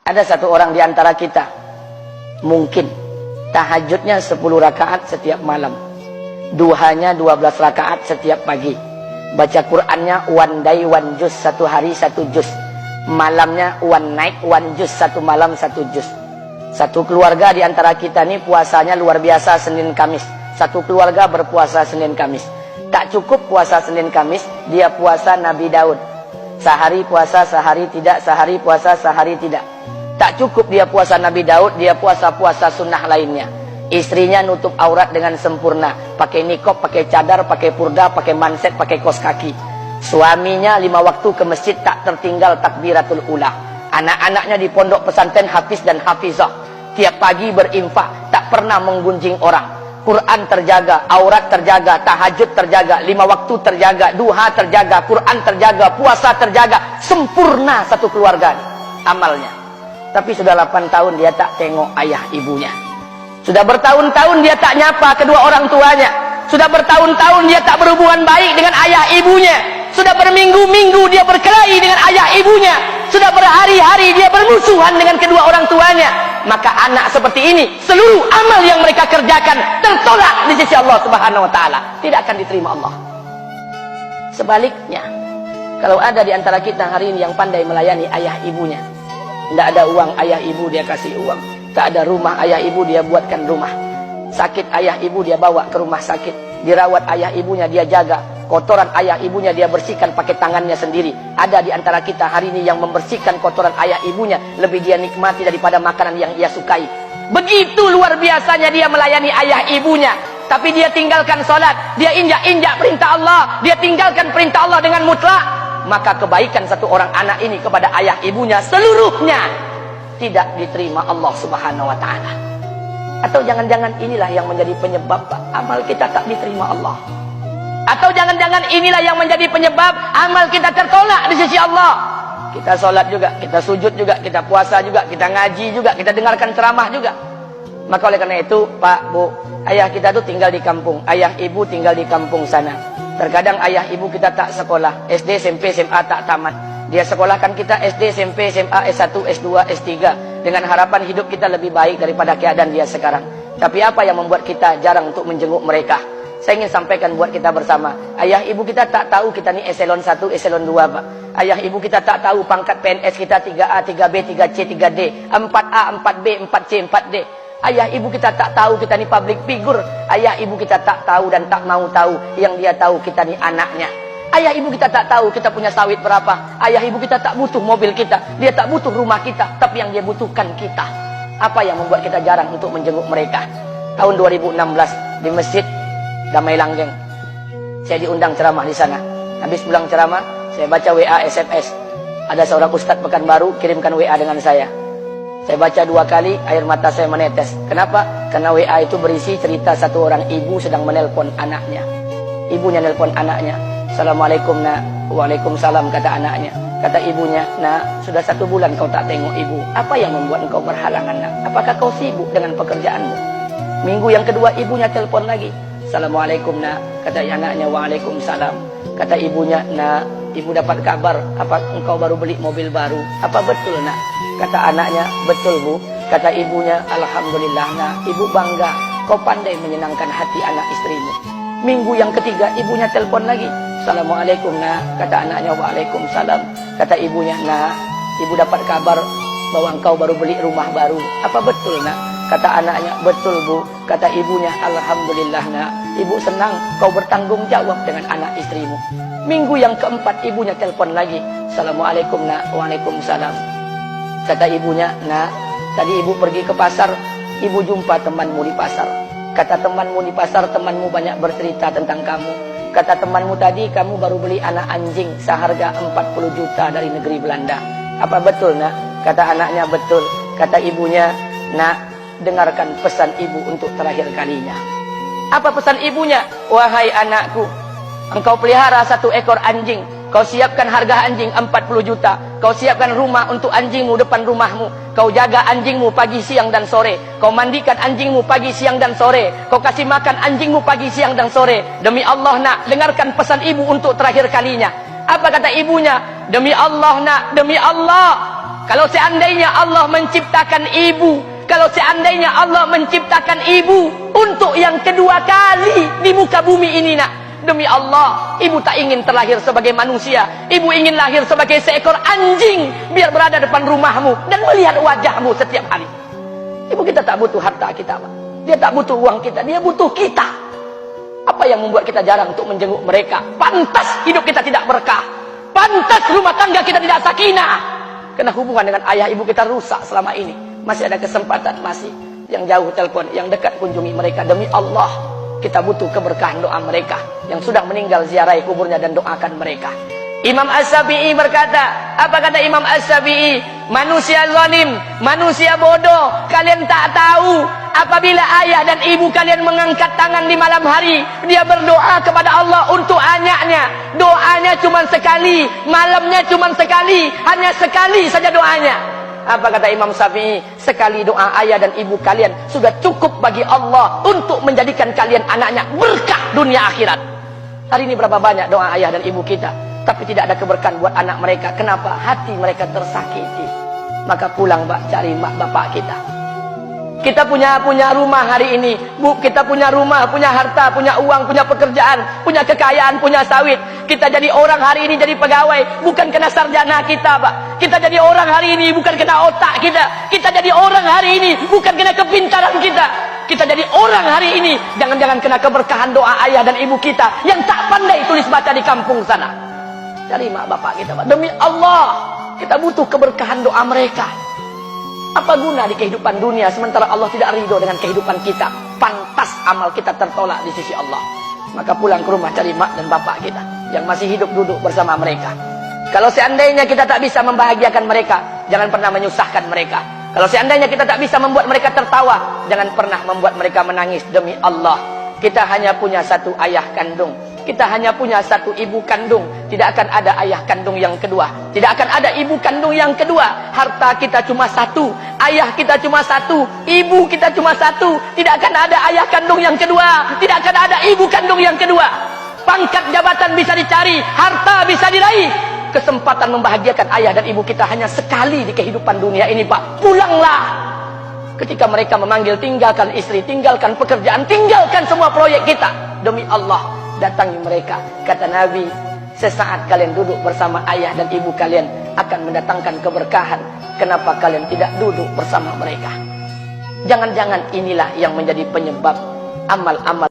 Ada satu orang di antara kita, mungkin tahajudnya 10 rakaat setiap malam, duhanya 12 rakaat setiap pagi, baca Qur'annya one day one juz, satu hari satu juz, malamnya one night one juz, satu malam satu juz. Satu keluarga di antara kita ini puasanya luar biasa Senin Kamis. Satu keluarga berpuasa Senin Kamis. Tak cukup puasa Senin Kamis, dia puasa Nabi Daud. Sehari puasa, sehari tidak, sehari puasa, sehari tidak. Tak cukup dia puasa Nabi Daud, dia puasa-puasa sunnah lainnya. Istrinya nutup aurat dengan sempurna, pakai nikob, pakai cadar, pakai purda, pakai manset, pakai kos kaki. Suaminya 5 waktu ke masjid tak tertinggal takbiratul ula. Anak-anaknya di pondok pesantren hafiz dan hafizah. Tiap pagi berinfak, tak pernah menggunjing orang. Quran terjaga, aurat terjaga, tahajud terjaga, 5 waktu terjaga, duha terjaga, Quran terjaga, puasa terjaga. Sempurna satu keluarga amalnya. Tapi sudah 8 tahun dia tak tengok ayah ibunya. Sudah bertahun-tahun dia tak nyapa kedua orang tuanya. Sudah bertahun-tahun dia tak berhubungan baik dengan ayah ibunya. Sudah berminggu-minggu dia berkelahi dengan ayah ibunya. Sudah berhari-hari dia bermusuhan dengan kedua orang tuanya. Maka anak seperti ini, seluruh amal yang mereka kerjakan tertolak di sisi Allah Subhanahu wa taala, tidak akan diterima Allah. Sebaliknya, kalau ada di antara kita hari ini yang pandai melayani ayah ibunya, tidak ada uang ayah ibu dia kasih uang, tak ada rumah ayah ibu dia buatkan rumah, sakit ayah ibu dia bawa ke rumah sakit, dirawat ayah ibunya dia jaga, kotoran ayah ibunya dia bersihkan pakai tangannya sendiri. Ada di antara kita hari ini yang membersihkan kotoran ayah ibunya lebih dia nikmati daripada makanan yang ia sukai. Begitu luar biasanya dia melayani ayah ibunya. Tapi dia tinggalkan sholat, dia injak-injak perintah Allah, dia tinggalkan perintah Allah dengan mutlak. Maka kebaikan satu orang anak ini kepada ayah ibunya seluruhnya tidak diterima Allah Subhanahu wa taala. Atau jangan-jangan inilah yang menjadi penyebab amal kita tak diterima Allah. Atau jangan-jangan inilah yang menjadi penyebab amal kita tertolak di sisi Allah. Kita sholat juga, kita sujud juga, kita puasa juga, kita ngaji juga, kita dengarkan ceramah juga. Maka oleh karena itu, Pak, Bu, ayah kita tuh tinggal di kampung, ayah ibu tinggal di kampung sana. Terkadang ayah ibu kita tak sekolah, SD, SMP, SMA tak tamat. Dia sekolahkan kita SD, SMP, SMA, S1, S2, S3 dengan harapan hidup kita lebih baik daripada keadaan dia sekarang. Tapi apa yang membuat kita jarang untuk menjenguk mereka? Saya ingin sampaikan buat kita bersama. Ayah ibu kita tak tahu kita ni eselon 1, eselon 2, Pak. Ayah ibu kita tak tahu pangkat PNS kita 3A, 3B, 3C, 3D, 4A, 4B, 4C, 4D. Ayah ibu kita tak tahu kita ni public figure. Ayah ibu kita tak tahu dan tak mau tahu. Yang dia tahu kita ni anaknya. Ayah ibu kita tak tahu kita punya sawit berapa. Ayah ibu kita tak butuh mobil kita. Dia tak butuh rumah kita. Tapi yang dia butuhkan kita. Apa yang membuat kita jarang untuk menjenguk mereka? Tahun 2016 di Masjid Damai Langgeng, saya diundang ceramah di sana. Habis pulang ceramah, saya baca WA SMS. Ada seorang ustadz Pekanbaru kirimkan WA dengan saya. Saya baca 2 kali, air mata saya menetes. Kenapa? Karena WA itu berisi cerita satu orang ibu sedang menelpon anaknya. Ibunya nelpon anaknya. Assalamualaikum nak. Waalaikumsalam, kata anaknya. Kata ibunya, nak, sudah 1 bulan kau tak tengok ibu. Apa yang membuat engkau berhalangan, nak? Apakah kau sibuk dengan pekerjaanmu? Minggu yang kedua ibunya telepon lagi. Assalamualaikum nak, kata anaknya. Waalaikumsalam. Kata ibunya, nak, ibu dapat kabar apa engkau baru beli mobil baru. Apa betul nak? Kata anaknya, betul bu. Kata ibunya, alhamdulillah nak, ibu bangga kau pandai menyenangkan hati anak istrimu. Minggu yang ketiga ibunya telepon lagi. Assalamualaikum nak, kata anaknya. Waalaikumsalam. Kata ibunya, nak, ibu dapat kabar bahwa engkau baru beli rumah baru. Apa betul nak? Kata anaknya, betul bu. Kata ibunya, alhamdulillah nak, ibu senang kau bertanggung jawab dengan anak istrimu. Minggu yang keempat ibunya telepon lagi. Assalamualaikum nak. Waalaikumsalam. Kata ibunya, nak, tadi ibu pergi ke pasar, ibu jumpa temanmu di pasar. Kata temanmu di pasar, temanmu banyak bercerita tentang kamu. Kata temanmu tadi, kamu baru beli anak anjing seharga 40 juta dari negeri Belanda. Apa betul nak? Kata anaknya, betul. Kata ibunya, nak, dengarkan pesan ibu untuk terakhir kalinya. Apa pesan ibunya? Wahai anakku, engkau pelihara 1 ekor anjing. Kau siapkan harga anjing 40 juta. Kau siapkan rumah untuk anjingmu depan rumahmu. Kau jaga anjingmu pagi, siang, dan sore. Kau mandikan anjingmu pagi, siang, dan sore. Kau kasih makan anjingmu pagi, siang, dan sore. Demi Allah nak, dengarkan pesan ibu untuk terakhir kalinya. Apa kata ibunya? Demi Allah nak, demi Allah, Kalau seandainya Allah menciptakan ibu, kalau seandainya Allah menciptakan ibu untuk yang kedua kali di muka bumi ini nak, demi Allah, ibu tak ingin terlahir sebagai manusia. Ibu ingin lahir sebagai seekor anjing, biar berada depan rumahmu dan melihat wajahmu setiap hari. Ibu kita tak butuh harta kita, Pak. Dia tak butuh uang kita, dia butuh kita. Apa yang membuat kita jarang untuk menjenguk mereka? Pantas hidup kita tidak berkah. Pantas rumah tangga kita tidak sakinah. Karena hubungan dengan ayah ibu kita rusak selama ini. Masih ada kesempatan, masih. Yang jauh telepon, yang dekat kunjungi mereka. Demi Allah, kita butuh keberkahan doa mereka. Yang sudah meninggal, ziarahi kuburnya dan doakan mereka. Imam As-Syafi'i berkata, apa kata Imam As-Syafi'i? Manusia zalim, manusia bodoh, kalian tak tahu apabila ayah dan ibu kalian mengangkat tangan di malam hari, dia berdoa kepada Allah untuk anaknya. Doanya cuma sekali, malamnya cuma sekali, hanya sekali saja doanya. Apa kata Imam Syafi'i? Sekali doa ayah dan ibu kalian sudah cukup bagi Allah untuk menjadikan kalian anaknya berkah dunia akhirat. Hari ini berapa banyak doa ayah dan ibu kita, tapi tidak ada keberkahan buat anak mereka. Kenapa? Hati mereka tersakiti. Maka pulang, Mbak, cari mak bapak kita. Kita punya rumah hari ini, Bu, kita punya rumah, punya harta, punya uang, punya pekerjaan, punya kekayaan, punya sawit. Kita jadi orang hari ini jadi pegawai bukan kena sarjana kita, Pak. Kita jadi orang hari ini bukan kena otak kita. Kita jadi orang hari ini bukan kena kepintaran kita. Kita jadi orang hari ini jangan-jangan kena keberkahan doa ayah dan ibu kita yang tak pandai tulis baca di kampung sana. Cari mak bapak kita, Pak. Demi Allah, kita butuh keberkahan doa mereka. Apa guna di kehidupan dunia sementara Allah tidak ridho dengan kehidupan kita? Pantas amal kita tertolak di sisi Allah. Maka pulang ke rumah cari mak dan bapak kita yang masih hidup, duduk bersama mereka. Kalau seandainya kita tak bisa membahagiakan mereka, jangan pernah menyusahkan mereka. Kalau seandainya kita tak bisa membuat mereka tertawa, jangan pernah membuat mereka menangis. Demi Allah, kita hanya punya satu ayah kandung, kita hanya punya satu ibu kandung. Tidak akan ada ayah kandung yang kedua, tidak akan ada ibu kandung yang kedua. Harta kita cuma satu, ayah kita cuma satu, ibu kita cuma satu. Tidak akan ada ayah kandung yang kedua, tidak akan ada ibu kandung yang kedua. Pangkat jabatan bisa dicari, harta bisa diraih. Kesempatan membahagiakan ayah dan ibu kita hanya sekali di kehidupan dunia ini, Pak. Pulanglah. Ketika mereka memanggil, tinggalkan istri, tinggalkan pekerjaan, tinggalkan semua proyek kita. Demi Allah, datangi mereka. Kata Nabi, sesaat kalian duduk bersama ayah dan ibu kalian akan mendatangkan keberkahan. Kenapa kalian tidak duduk bersama mereka? Jangan-jangan inilah yang menjadi penyebab amal-amal